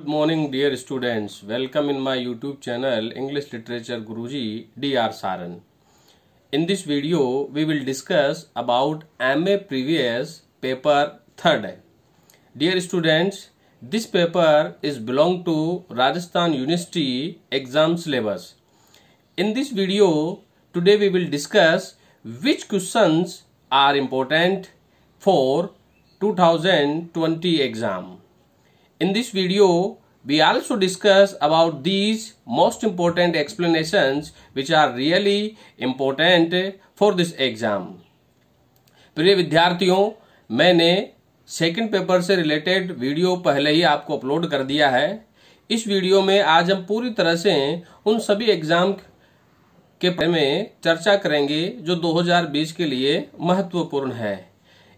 Good morning dear students. Welcome in my YouTube channel English Literature Guruji Dr. Saran. In this video we will discuss about MA Previous Paper 3rd. Dear students, this paper is belong to Rajasthan University exam syllabus. In this video today we will discuss which questions are important for 2020 exam. In this video, we also discuss about these most important explanations which are really important for this exam. प्रिय विद्यार्थियों, मैंने second paper से related video पहले ही आपको upload कर दिया है। इस वीडियो में आज हम पूरी तरह से उन सभी एग्जाम के बारे में चर्चा करेंगे जो 2020 के लिए महत्वपूर्ण है।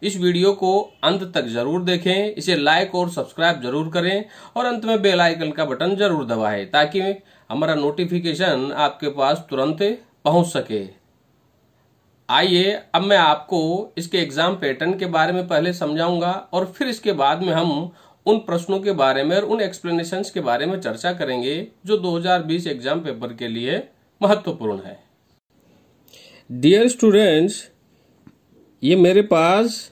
इस वीडियो को अंत तक जरूर देखें, इसे लाइक और सब्सक्राइब जरूर करें और अंत में बेल आइकन का बटन जरूर दबाएं ताकि हमारा नोटिफिकेशन आपके पास तुरंत पहुंच सके। आइए अब मैं आपको इसके एग्जाम पैटर्न के बारे में पहले समझाऊंगा और फिर इसके बाद में हम उन प्रश्नों के बारे में और उन एक्सप्लेनेशंस के बारे में चर्चा करेंगे जो 2020 एग्जाम पेपर के लिए महत्वपूर्ण है। डियर स्टूडेंट्स, ये मेरे पास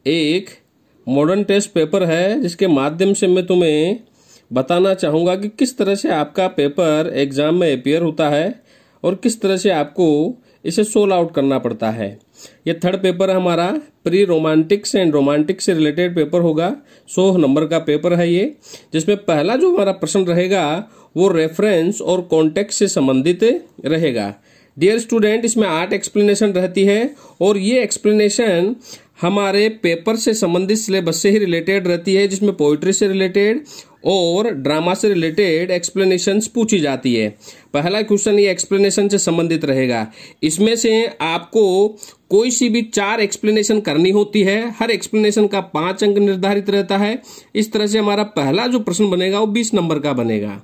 एक मॉडर्न टेस्ट पेपर है जिसके माध्यम से मैं तुम्हें बताना चाहूँगा कि किस तरह से आपका पेपर एग्जाम में अपीयर होता है और किस तरह से आपको इसे सोल्व आउट करना पड़ता है। ये थर्ड पेपर हमारा प्री रोमांटिक्स एंड रोमांटिक से रिलेटेड पेपर होगा। 100 नंबर का पेपर है ये, जिसमें पहला जो हमारा प्रश्न रहेगा वो रेफरेंस और कॉन्टेक्स्ट से संबंधित रहेगा। डियर स्टूडेंट, इसमें 8 एक्सप्लेनेशन रहती है और ये एक्सप्लेनेशन हमारे पेपर से संबंधित सिलेबस से ही रिलेटेड रहती है, जिसमें पोइट्री से रिलेटेड और ड्रामा से रिलेटेड एक्सप्लेनेशंस पूछी जाती है। पहला क्वेश्चन ये एक्सप्लेनेशन से संबंधित रहेगा। इसमें से आपको कोई सी भी 4 एक्सप्लेनेशन करनी होती है। हर एक्सप्लेनेशन का 5 अंक निर्धारित रहता है। इस तरह से हमारा पहला जो प्रश्न बनेगा वो 20 नंबर का बनेगा।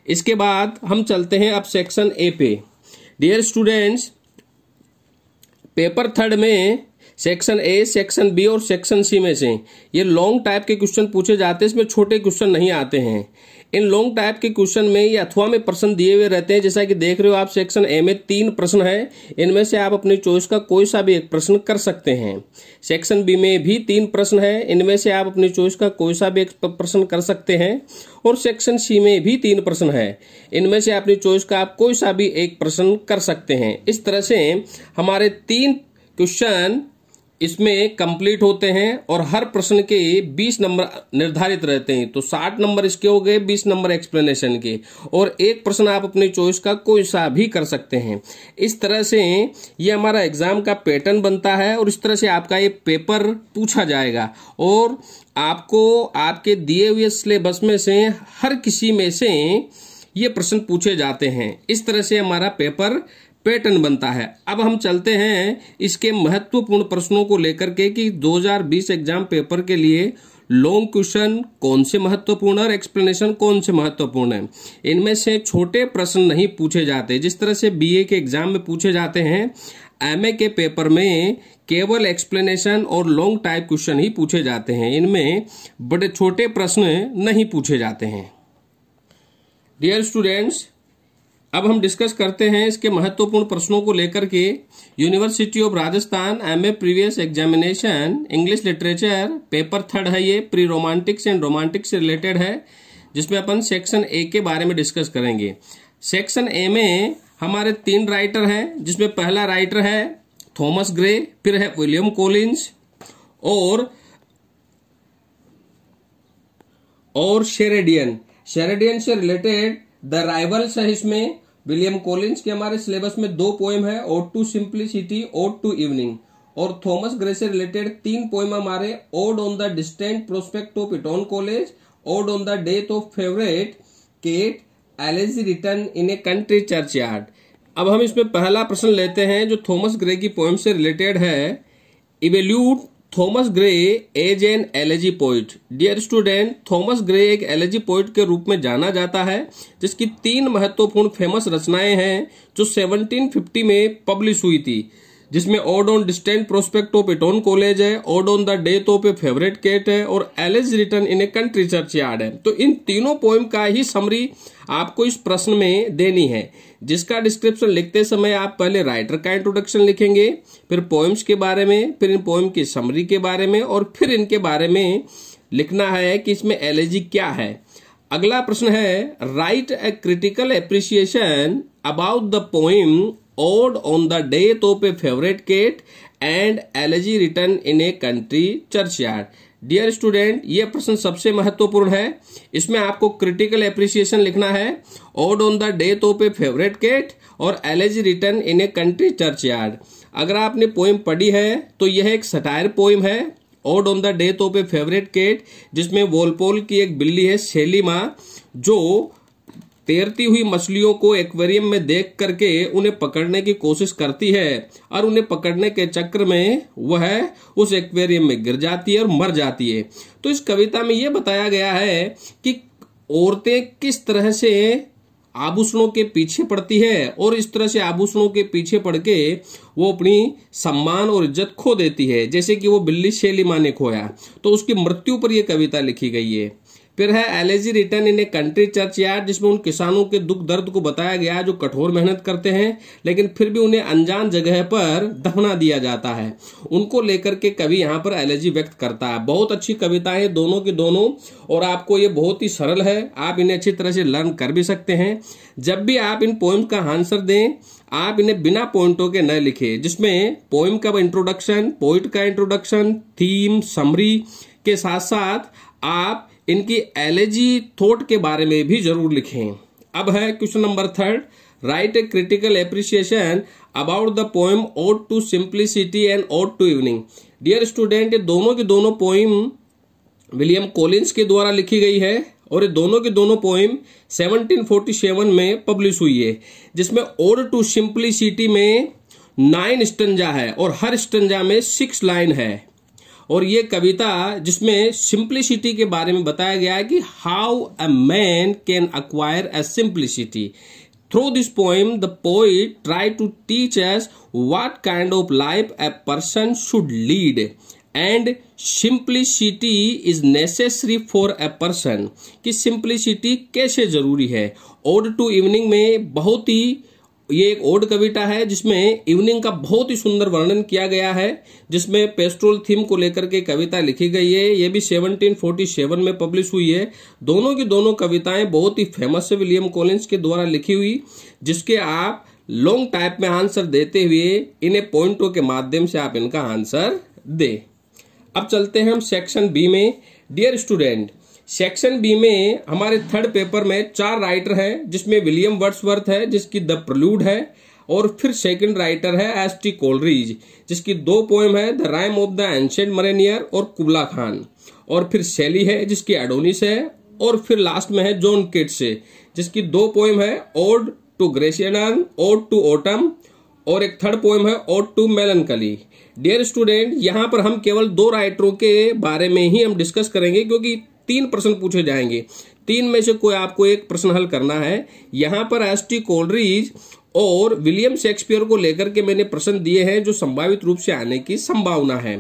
इसके बाद हम चलते हैं अब सेक्शन ए पे। डियर स्टूडेंट्स, पेपर 3rd में सेक्शन ए, सेक्शन बी और सेक्शन सी में से ये लॉन्ग टाइप के क्वेश्चन पूछे जाते हैं। इसमें छोटे क्वेश्चन नहीं आते हैं। इन लॉन्ग टाइप के क्वेश्चन में ये अथवा में प्रश्न दिए हुए रहते हैं। जैसा कि देख रहे हो आप, सेक्शन ए में 3 प्रश्न है। इनमें से आप अपनी चॉइस का कोई सा भी एक प्रश्न कर सकते हैं। सेक्शन बी में भी 3 प्रश्न है। इनमें से आप अपनी चॉइस का कोई सा भी एक प्रश्न कर सकते हैं। और सेक्शन सी में भी 3 प्रश्न है। इनमें से अपनी चॉइस का आप कोई सा भी एक प्रश्न कर सकते हैं। इस तरह से हमारे 3 क्वेश्चन इसमें कंप्लीट होते हैं और हर प्रश्न के 20 नंबर निर्धारित रहते हैं। तो 60 नंबर इसके हो गए, 20 नंबर एक्सप्लेनेशन के, और एक प्रश्न आप अपनी चॉइस का कोई सा भी कर सकते हैं। इस तरह से ये हमारा एग्जाम का पैटर्न बनता है और इस तरह से आपका ये पेपर पूछा जाएगा और आपको आपके दिए हुए सिलेबस में से हर किसी में से ये प्रश्न पूछे जाते हैं। इस तरह से हमारा पेपर पैटर्न बनता है। अब हम चलते हैं इसके महत्वपूर्ण प्रश्नों को लेकर के कि 2020 एग्जाम पेपर के लिए लॉन्ग क्वेश्चन कौन से महत्वपूर्ण और एक्सप्लेनेशन कौन से महत्वपूर्ण है। इनमें से छोटे प्रश्न नहीं पूछे जाते। जिस तरह से बीए के एग्जाम में पूछे जाते हैं, एमए के पेपर में केवल एक्सप्लेनेशन और लॉन्ग टाइप क्वेश्चन ही पूछे जाते हैं। इनमें बड़े छोटे प्रश्न नहीं पूछे जाते हैं। डियर स्टूडेंट्स, अब हम डिस्कस करते हैं इसके महत्वपूर्ण प्रश्नों को लेकर के। University of Rajasthan MA previous examination English literature paper 3rd है। ये प्री रोमांटिक्स एंड रोमांटिक से रिलेटेड है, जिसमें अपन सेक्शन ए के बारे में डिस्कस करेंगे। सेक्शन ए में हमारे 3 राइटर हैं, जिसमें पहला राइटर है थॉमस ग्रे, फिर है विलियम कॉलिंस और शेरेडियन से रिलेटेड द राइवल्स है। इसमें विलियम कॉलिंस के हमारे सिलेबस में 2 पोएम है, ode to simplicity, ode to evening. और थॉमस ग्रे से रिलेटेड 3 पोएम हमारे, ode on the distant prospect of Eton College, ode on the death of favourite cat, elegy written in a country churchyard. अब हम इसमें पहला प्रश्न लेते हैं जो थॉमस ग्रे की पोएम से रिलेटेड है। Evaluate Thomas Gray as an elegy poet. Dear student, थॉमस ग्रे एक एलेजी पोइट के रूप में जाना जाता है, जिसकी 3 महत्वपूर्ण फेमस रचनाएं हैं जो 1750 में पब्लिश हुई थी। जिसमें ode on distant prospect of Eton College है, ode on the death of a favourite cat है, और elegy written in a country churchyard है। तो इन तीनों पोएम का ही समरी आपको इस प्रश्न में देनी है, जिसका डिस्क्रिप्शन लिखते समय आप पहले राइटर का इंट्रोडक्शन लिखेंगे, फिर पोएम्स के बारे में, फिर इन पोएम की समरी के बारे में, और फिर इनके बारे में लिखना है कि इसमें एलिजी क्या है। अगला प्रश्न है, write a critical appreciation about the poem ode on the death of a favourite cat and elegy written in a country churchyard. Dear student, ये प्रश्न सबसे महत्वपूर्ण है। इसमें आपको क्रिटिकल एप्रिसिएशन लिखना है, ode on the death of a favourite cat और elegy written in a country churchyard. अगर आपने पोएम पढ़ी है तो यह एक सटायर पोएम है, ode on the death of a favourite cat, जिसमें वोल्पोल की एक बिल्ली है सेलिमा, जो तैरती हुई मछलियों को एक्वेरियम में देख करके उन्हें पकड़ने की कोशिश करती है, और उन्हें पकड़ने के चक्कर में वह उस एक्वेरियम में गिर जाती है और मर जाती है। तो इस कविता में यह बताया गया है कि औरतें किस तरह से आभूषणों के पीछे पड़ती है, और इस तरह से आभूषणों के पीछे पड़ के वो अपनी सम्मान और इज्जत खो देती है, जैसे कि वो बिल्ली सेलिमा ने खोया। तो उसकी मृत्यु पर यह कविता लिखी गई है। फिर है elegy written in a country churchyard, जिसमें उन किसानों के दुख दर्द को बताया गया जो कठोर मेहनत करते हैं, लेकिन फिर भी उन्हें अनजान जगह पर दफना दिया जाता है। उनको लेकर के कवि यहाँ पर एलिजी व्यक्त करता है। बहुत अच्छी कविताएं दोनों की दोनों, और आपको ये बहुत ही सरल है, आप इन्हें अच्छी तरह से लर्न कर भी सकते हैं। जब भी आप इन पोएम का आंसर दें, आप इन्हें बिना पॉइंटों के न लिखें, जिसमें पोएम का इंट्रोडक्शन, पोइट का इंट्रोडक्शन, थीम, समरी के साथ साथ आप इनकी एलिजी थॉट के बारे में भी जरूर लिखें। अब है question number 3, write a critical appreciation about the poem ode to simplicity and ode to evening. Dear student, ये दोनों की दोनों पोएम विलियम कॉलिंस के द्वारा लिखी गई है, और ये दोनों की दोनों पोएम 1747 में पब्लिश हुई है, जिसमें ओड टू सिंप्लिसिटी में 9 स्टंजा है और हर स्टंजा में 6 लाइन है। और ये कविता जिसमें सिंप्लिसिटी के बारे में बताया गया है कि how a man can acquire a simplicity. Through this poem the poet try to teach us what kind of life a person should lead and simplicity is necessary for a person, कि simplicity कैसे जरूरी है। Ode to evening में बहुत ही ये एक odd कविता है, जिसमें इवनिंग का बहुत ही सुंदर वर्णन किया गया है, जिसमें पेस्ट्रोल थीम को लेकर के कविता लिखी गई है। ये भी 1747 में पब्लिश हुई है। दोनों की दोनों कविताएं बहुत ही फेमस है, विलियम कॉलिंस के द्वारा लिखी हुई, जिसके आप लॉन्ग टाइप में आंसर देते हुए इन्हें पॉइंटों के माध्यम से आप इनका आंसर दे। अब चलते हैं हम सेक्शन बी में। डियर स्टूडेंट, सेक्शन बी में हमारे 3rd पेपर में 4 राइटर हैं, जिसमें विलियम वर्ड्सवर्थ है, जिसकी द प्रेल्यूड है, और फिर सेकंड राइटर है एस.टी. कोलरिज, जिसकी 2 पोएम है, the rime of the ancient mariner और कुबला खान, और फिर शैली है जिसकी एडोनिस है, और फिर लास्ट में है जॉन किट्स, जिसकी 2 पोएम है, ode to Grecian, ode to autumn, और एक 3rd पोएम है ode to melancholy. Dear student, यहाँ पर हम केवल 2 राइटरों के बारे में ही हम डिस्कस करेंगे, क्योंकि 3 प्रश्न पूछे जाएंगे। 3 में से कोई आपको एक प्रश्न हल करना है। यहाँ पर एस.टी. कोलरिज और विलियम शेक्सपियर को लेकर के मैंने प्रश्न दिए हैं, जो संभावित रूप से आने की संभावना है।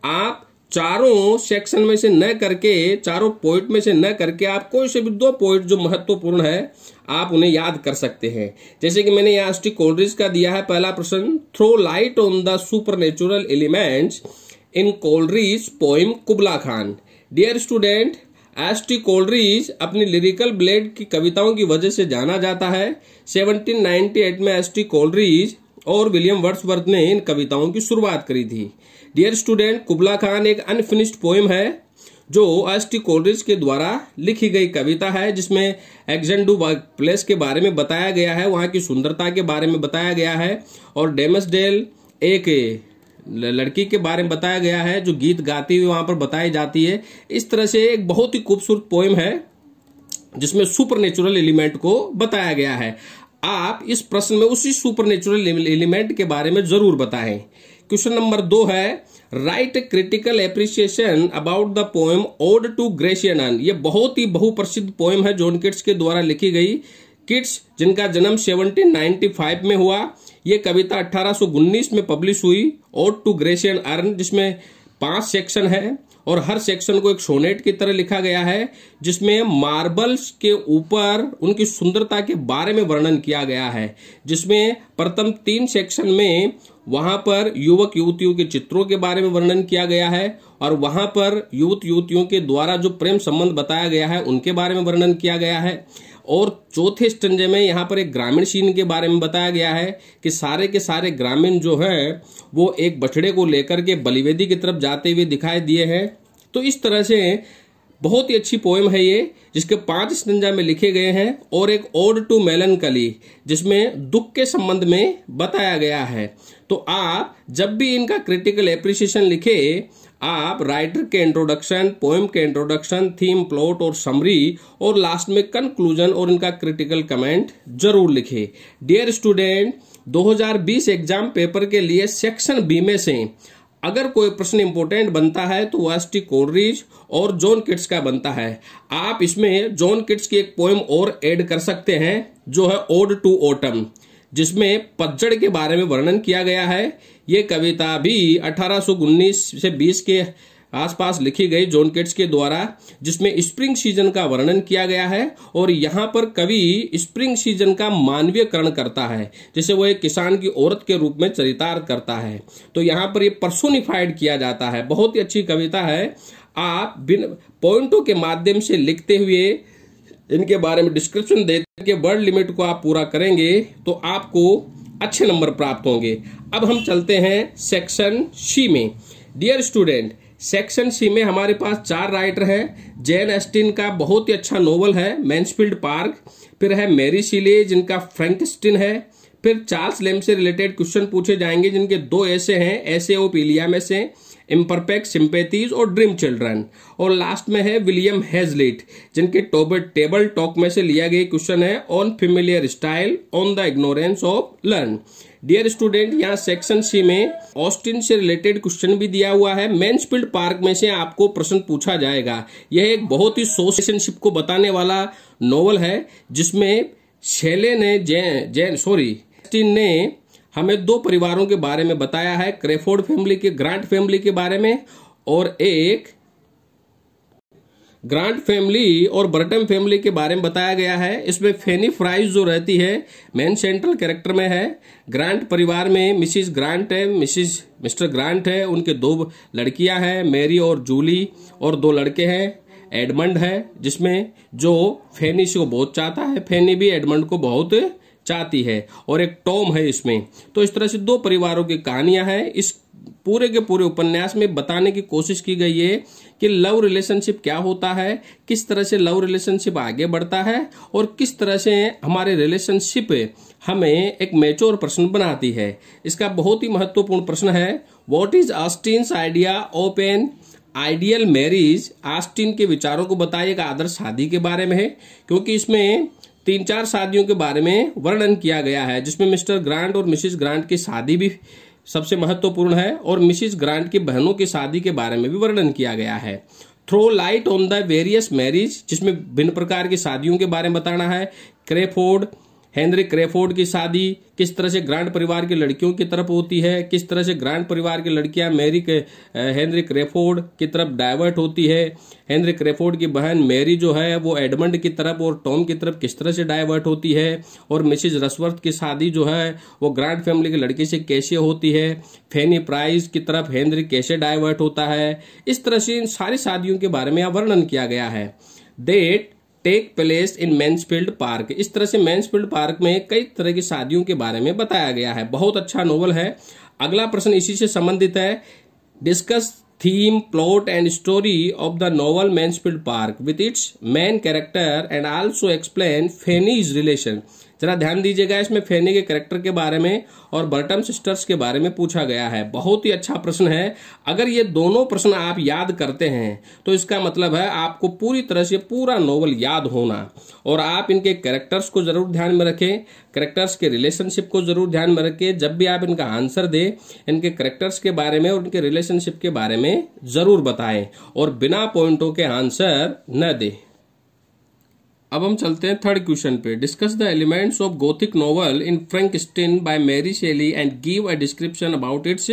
आप चारों सेक्शन में से न करके, चारों पोइट में से न करके, आप कोई से भी 2 पोइट जो महत्वपूर्ण है आप उन्हें याद कर सकते हैं। जैसे कि मैंने यहाँ एस.टी. कोलरिज का दिया है पहला प्रश्न, throw light on the supernatural elements in Coleridge poem Kubla Khan. Dear student, S T. Coleridge अपनी लिरिकल ब्लेड की कविताओं की वजह से जाना जाता है। 1798 में एस.टी. कोलरिज और विलियम वर्ड्सवर्थ ने इन कविताओं की शुरुआत करी थी। डियर स्टूडेंट, कुबला खान एक अनफिनिश्ड पोएम है, जो एस.टी. कोलरिज के द्वारा लिखी गई कविता है, जिसमें एक्जेंडू प्लेस के बारे में बताया गया है, वहां की सुंदरता के बारे में बताया गया है, और डेमसडेल एक लड़की के बारे में बताया गया है जो गीत गाती हुई वहां पर बताई जाती है। इस तरह से एक बहुत ही खूबसूरत पोएम है, जिसमें सुपरनेचुरल एलिमेंट को बताया गया है। आप इस प्रश्न में उसी सुपरनेचुरल एलिमेंट के बारे में जरूर बताएं। क्वेश्चन नंबर 2 है, write critical appreciation about the poem ode to Grecian. ये बहुत ही बहुप्रसिद्ध पोएम है, जॉन किट्स के द्वारा लिखी गई। किट्स, जिनका जन्म 1795 में हुआ, ये कविता 1819 में पब्लिश हुई, ओड टू ग्रेशियन अर्न, जिसमें 5 सेक्शन है और हर सेक्शन को एक सोनेट की तरह लिखा गया है, जिसमें मार्बल्स के ऊपर उनकी सुंदरता के बारे में वर्णन किया गया है। जिसमें प्रथम 3 सेक्शन में वहां पर युवक युवतियों के चित्रों के बारे में वर्णन किया गया है और वहां पर युवक युवतियों के द्वारा जो प्रेम संबंध बताया गया है उनके बारे में वर्णन किया गया है। और चौथे स्टंजे में यहाँ पर एक ग्रामीण सीन के बारे में बताया गया है कि सारे के सारे ग्रामीण जो है वो एक बछड़े को लेकर के बलिवेदी की तरफ जाते हुए दिखाई दिए हैं। तो इस तरह से बहुत ही अच्छी पोएम है ये, जिसके 5 स्टंजा में लिखे गए हैं और एक ओड टू मेलनकली जिसमें दुख के संबंध में बताया गया है। तो आप जब भी इनका क्रिटिकल एप्रिसिएशन लिखे, आप राइटर के इंट्रोडक्शन, पोएम के इंट्रोडक्शन, थीम, प्लॉट और समरी और लास्ट में कंक्लूजन और इनका क्रिटिकल कमेंट जरूर लिखे। डियर स्टूडेंट, 2020 एग्जाम पेपर के लिए सेक्शन बी में से अगर कोई प्रश्न इंपोर्टेंट बनता है तो वास्टी कोलरिज और जॉन किट्स का बनता है। आप इसमें जॉन किट्स की एक पोएम और ऐड कर सकते हैं जो है ओड टू ऑटम, जिसमें पतझड़ के बारे में वर्णन किया गया है। ये कविता भी 1819 से 20 के आसपास लिखी गई जॉन किट्स के द्वारा, जिसमें स्प्रिंग सीजन का वर्णन किया गया है और यहाँ पर कवि स्प्रिंग सीजन का मानवीयकरण करता है, जैसे वो एक किसान की औरत के रूप में चरितार्थ करता है। तो यहाँ पर ये पर्सोनिफाइड किया जाता है। बहुत ही अच्छी कविता है। आप बिन पॉइंटों के माध्यम से लिखते हुए इनके बारे में डिस्क्रिप्शन देते के वर्ड लिमिट को आप पूरा करेंगे तो आपको अच्छे नंबर प्राप्त होंगे। अब हम चलते हैं सेक्शन सी में। डियर स्टूडेंट, सेक्शन सी में हमारे पास 4 राइटर हैं। जेन ऑस्टिन का बहुत ही अच्छा नोवेल है मैन्सफील्ड पार्क, फिर है मैरी शीले जिनका फ्रैंकेनस्टीन है, फिर चार्ल्स लेम से रिलेटेड क्वेश्चन पूछे जाएंगे जिनके 2 ऐसे हैं, ऐसे ऑफ इलिया में से, इम्परफेक्ट सिंपैथीज और ड्रीम चिल्ड्रन, और लास्ट में है विलियम हेजलिट जिनके टेबल टॉक में से लिया गया क्वेश्चन है on familiar style on the ignorance of learn. Dear student, यहाँ सेक्शन सी में ऑस्टिन से रिलेटेड क्वेश्चन भी दिया हुआ है। मैन्सफील्ड पार्क में से आपको प्रश्न पूछा जाएगा। यह एक बहुत ही सोशलशिप को बताने वाला नोवेल है, जिसमें शेले ने ऑस्टिन ने हमें 2 परिवारों के बारे में बताया है, क्रेफोर्ड फैमिली के, ग्रांट फैमिली के बारे में, और एक ग्रांट फैमिली और बर्टन फैमिली के बारे में बताया गया है। इसमें फेनी फ्राइज जो रहती है मेन सेंट्रल कैरेक्टर में है। ग्रांट परिवार में मिसिस ग्रांट है, मिस्टर ग्रांट है, उनके 2 लड़कियां हैं, मैरी और जूली, और 2 लड़के हैं। एडमंड है जिसमें जो फेनी से को बहुत चाहता है, फेनी भी एडमंड को बहुत चाहती है, और एक टॉम है इसमें। तो इस तरह से 2 परिवारों की कहानियां हैं। इस पूरे के पूरे उपन्यास में बताने की कोशिश की गई है कि लव रिलेशनशिप क्या होता है, किस तरह से लव रिलेशनशिप आगे बढ़ता है और किस तरह से हमारे रिलेशनशिप हमें एक मैच्योर पर्सन बनाती है। इसका बहुत ही महत्वपूर्ण प्रश्न है, what is Austen's idea of an ideal marriage. Austin के विचारों को बताइएगा आदर्श शादी के बारे में है, क्योंकि इसमें 3-4 शादियों के बारे में वर्णन किया गया है, जिसमें मिस्टर ग्रांट और मिसिस ग्रांट की शादी भी सबसे महत्वपूर्ण है और मिसिस ग्रांट की बहनों की शादी के बारे में भी वर्णन किया गया है। Throw light on the various marriage, जिसमें भिन्न प्रकार की शादियों के बारे में बताना है। क्रेफोर्ड, हेनरी क्रेफोर्ड की शादी किस तरह से ग्रांट परिवार की लड़कियों की तरफ होती है, किस तरह से ग्रांट परिवार की लड़कियां हेनरी क्रेफोर्ड की तरफ डाइवर्ट होती है। हेनरी क्रेफोर्ड की बहन मैरी जो है वो एडमंड की तरफ और टॉम की तरफ किस तरह से डाइवर्ट होती है, और मिसिज रसवर्थ की शादी जो है वो ग्रांट फैमिली की लड़की से कैसे होती है। फेनी प्राइस की तरफ हेनरी कैसे डाइवर्ट होता है। इस तरह से इन सारी शादियों के बारे में यहाँ वर्णन किया गया है। That take place in Mansfield Park, इस तरह से मैन्सफील्ड पार्क में कई तरह की शादियों के बारे में बताया गया है। बहुत अच्छा नोवेल है। अगला प्रश्न इसी से संबंधित है, discuss theme, plot and story of the novel Mansfield Park with its main character and also explain Fanny's relation. जरा ध्यान दीजिएगा, इसमें फेनी के कैरेक्टर के बारे में और बर्टम सिस्टर्स के बारे में पूछा गया है। बहुत ही अच्छा प्रश्न है। अगर ये दोनों प्रश्न आप याद करते हैं तो इसका मतलब है आपको पूरी तरह से पूरा नोवेल याद होना, और आप इनके कैरेक्टर्स को जरूर ध्यान में रखें, कैरेक्टर्स के रिलेशनशिप को जरूर ध्यान में रखें। जब भी आप इनका आंसर दें, इनके कैरेक्टर्स के बारे में और इनके रिलेशनशिप के बारे में जरूर बताएं और बिना पॉइंटों के आंसर न दें। अब हम चलते हैं थर्ड क्वेश्चन पे। Discuss the elements of gothic novel in Frankenstein by Mary Shelley and give a description about its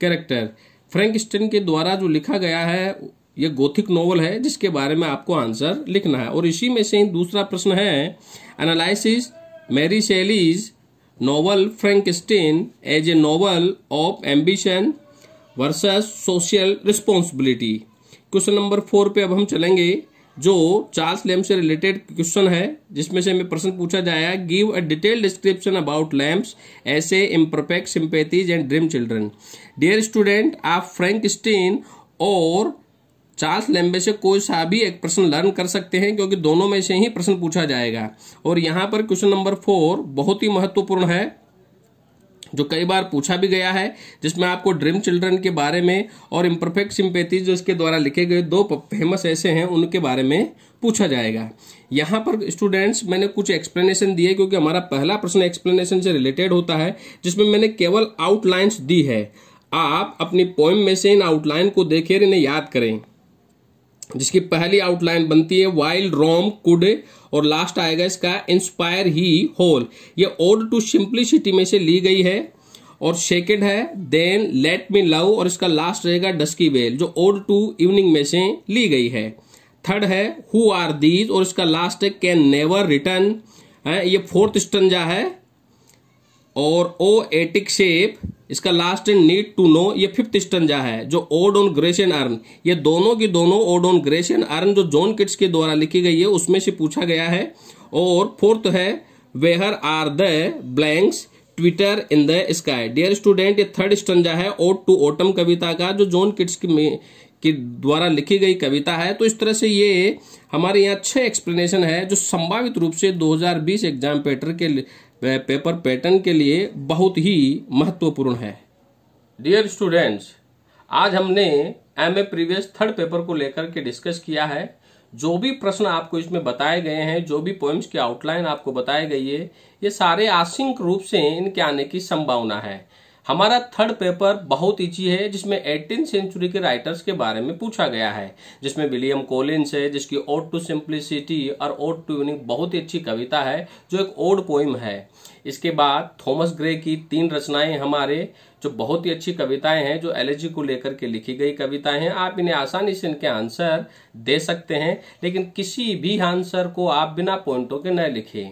character. Frankenstein के द्वारा जो लिखा गया है ये गोथिक नॉवल है, जिसके बारे में आपको आंसर लिखना है। और इसी में से ही दूसरा प्रश्न है, analysis Mary Shelley's novel Frankenstein as a novel of ambition versus social responsibility. Question number 4 पे अब हम चलेंगे, जो चार्ल्स लैम्प से रिलेटेड क्वेश्चन है, जिसमें से हमें प्रश्न पूछा जाएगा, give a detail description about Lamb's essay imperfect sympathies and dream children. Dear student, आप फ्रैंकस्टीन और चार्ल्स लैम्प से कोई सा भी एक प्रश्न लर्न कर सकते हैं, क्योंकि दोनों में से ही प्रश्न पूछा जाएगा। और यहाँ पर क्वेश्चन नंबर 4 बहुत ही महत्वपूर्ण है, जो कई बार पूछा भी गया है, जिसमें आपको ड्रीम चिल्ड्रन के बारे में और इम्परफेक्ट सिंपैथी जो इसके द्वारा लिखे गए 2 फेमस ऐसे हैं उनके बारे में पूछा जाएगा। यहाँ पर स्टूडेंट्स मैंने कुछ एक्सप्लेनेशन दिए, क्योंकि हमारा पहला प्रश्न एक्सप्लेनेशन से रिलेटेड होता है, जिसमें मैंने केवल आउटलाइंस दी है। आप अपनी पोएम में से इन आउटलाइन को देखें, इन्हें याद करें। जिसकी पहली आउटलाइन बनती है वाइल रोम कुड, और लास्ट आएगा इसका इंस्पायर ही होल। ये ओड टू सिंप्लिसिटी में से ली गई है। और सेकंड है देन लेट मी लव, और इसका लास्ट रहेगा डस्की वेल, जो ओड टू इवनिंग में से ली गई है। थर्ड है हु आर दीज, और इसका लास्ट है कैन नेवर रिटर्न, ये फोर्थ स्टंजा है। और ओ एटिक शेप, इसका लास्ट है नीड टू नो, ये फिफ्थ स्टंजा है, जो odd on grace and earn. ये दोनों की दोनों odd on grace and earn जो जॉन किट्स के द्वारा लिखी गई है उसमें से पूछा गया है। और फोर्थ है where are the blanks twitter in the sky. Dear student, ये थर्ड स्टंजा है ओड टू ऑटम कविता का, जो जॉन किट्स के द्वारा लिखी गई कविता है। तो इस तरह से ये हमारे यहाँ 6 एक्सप्लेनेशन है, जो संभावित रूप से 2020 एग्जाम पेपर पैटर्न के लिए बहुत ही महत्वपूर्ण है। डियर स्टूडेंट्स, आज हमने एमए प्रीवियस थर्ड पेपर को लेकर के डिस्कस किया है। जो भी प्रश्न आपको इसमें बताए गए हैं, जो भी पोएम्स की आउटलाइन आपको बताई गई है, ये सारे आंशिक रूप से इनके आने की संभावना है। हमारा थर्ड पेपर बहुत ईजी है, जिसमें 18th सेंचुरी के राइटर्स के बारे में पूछा गया है, जिसमें विलियम कॉलिंस है, जिसकी ओड टू सिंप्लिसिटी और ओड टू यूनिक बहुत ही अच्छी कविता है, जो एक ओड पोइम है। इसके बाद थॉमस ग्रे की 3 रचनाएं हमारे, जो बहुत ही अच्छी कविताएं हैं, जो एलर्जी को लेकर के लिखी गई कविताएं हैं। आप इन्हें आसानी से इनके आंसर दे सकते हैं, लेकिन किसी भी आंसर को आप बिना पॉइंटों के न लिखें,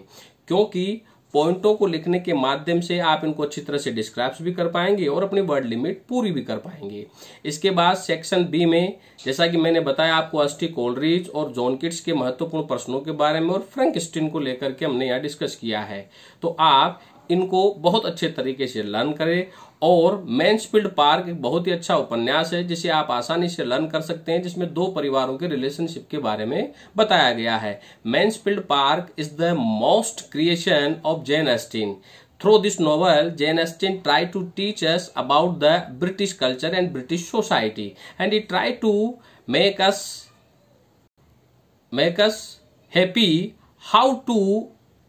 क्योंकि पॉइंटों को लिखने के माध्यम से आप इनको अच्छी तरह से डिस्क्राइब भी कर पाएंगे और अपनी वर्ड लिमिट पूरी भी कर पाएंगे। इसके बाद सेक्शन बी में, जैसा कि मैंने बताया आपको, अस्टी कोलरिज और जॉन किट्स के महत्वपूर्ण प्रश्नों के बारे में और फ्रैंकस्टीन को लेकर के हमने यहाँ डिस्कस किया है। तो आप इनको बहुत अच्छे तरीके से लर्न करें। और मैन्सफील्ड पार्क एक बहुत ही अच्छा उपन्यास है, जिसे आप आसानी से लर्न कर सकते हैं, जिसमें 2 परिवारों के रिलेशनशिप के बारे में बताया गया है। Mansfield park is the most creation of Jane Austen. Through this novel, Jane Austen tried to teach us about the British culture and British society, and he tried to make us happy how to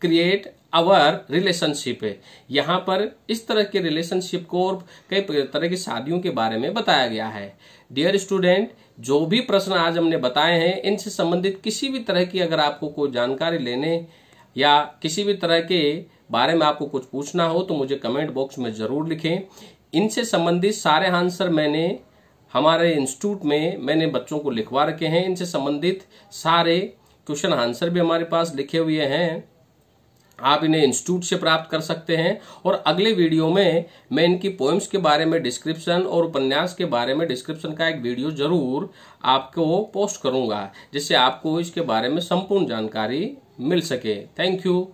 create our relationship है। यहाँ पर इस तरह के relationship को और कई तरह की शादियों के बारे में बताया गया है। डियर स्टूडेंट, जो भी प्रश्न आज हमने बताए हैं, इनसे संबंधित किसी भी तरह की अगर आपको कोई जानकारी लेने या किसी भी तरह के बारे में आपको कुछ पूछना हो, तो मुझे कमेंट बॉक्स में जरूर लिखें। इनसे संबंधित सारे आंसर मैंने हमारे इंस्टीट्यूट में मैंने बच्चों को लिखवा रखे हैं। इनसे संबंधित सारे क्वेश्चन आंसर भी हमारे पास लिखे हुए हैं, आप इन्हें इंस्टीट्यूट से प्राप्त कर सकते हैं। और अगले वीडियो में मैं इनकी पोएम्स के बारे में डिस्क्रिप्शन और उपन्यास के बारे में डिस्क्रिप्शन का एक वीडियो जरूर आपको पोस्ट करूंगा, जिससे आपको इसके बारे में संपूर्ण जानकारी मिल सके। Thank you.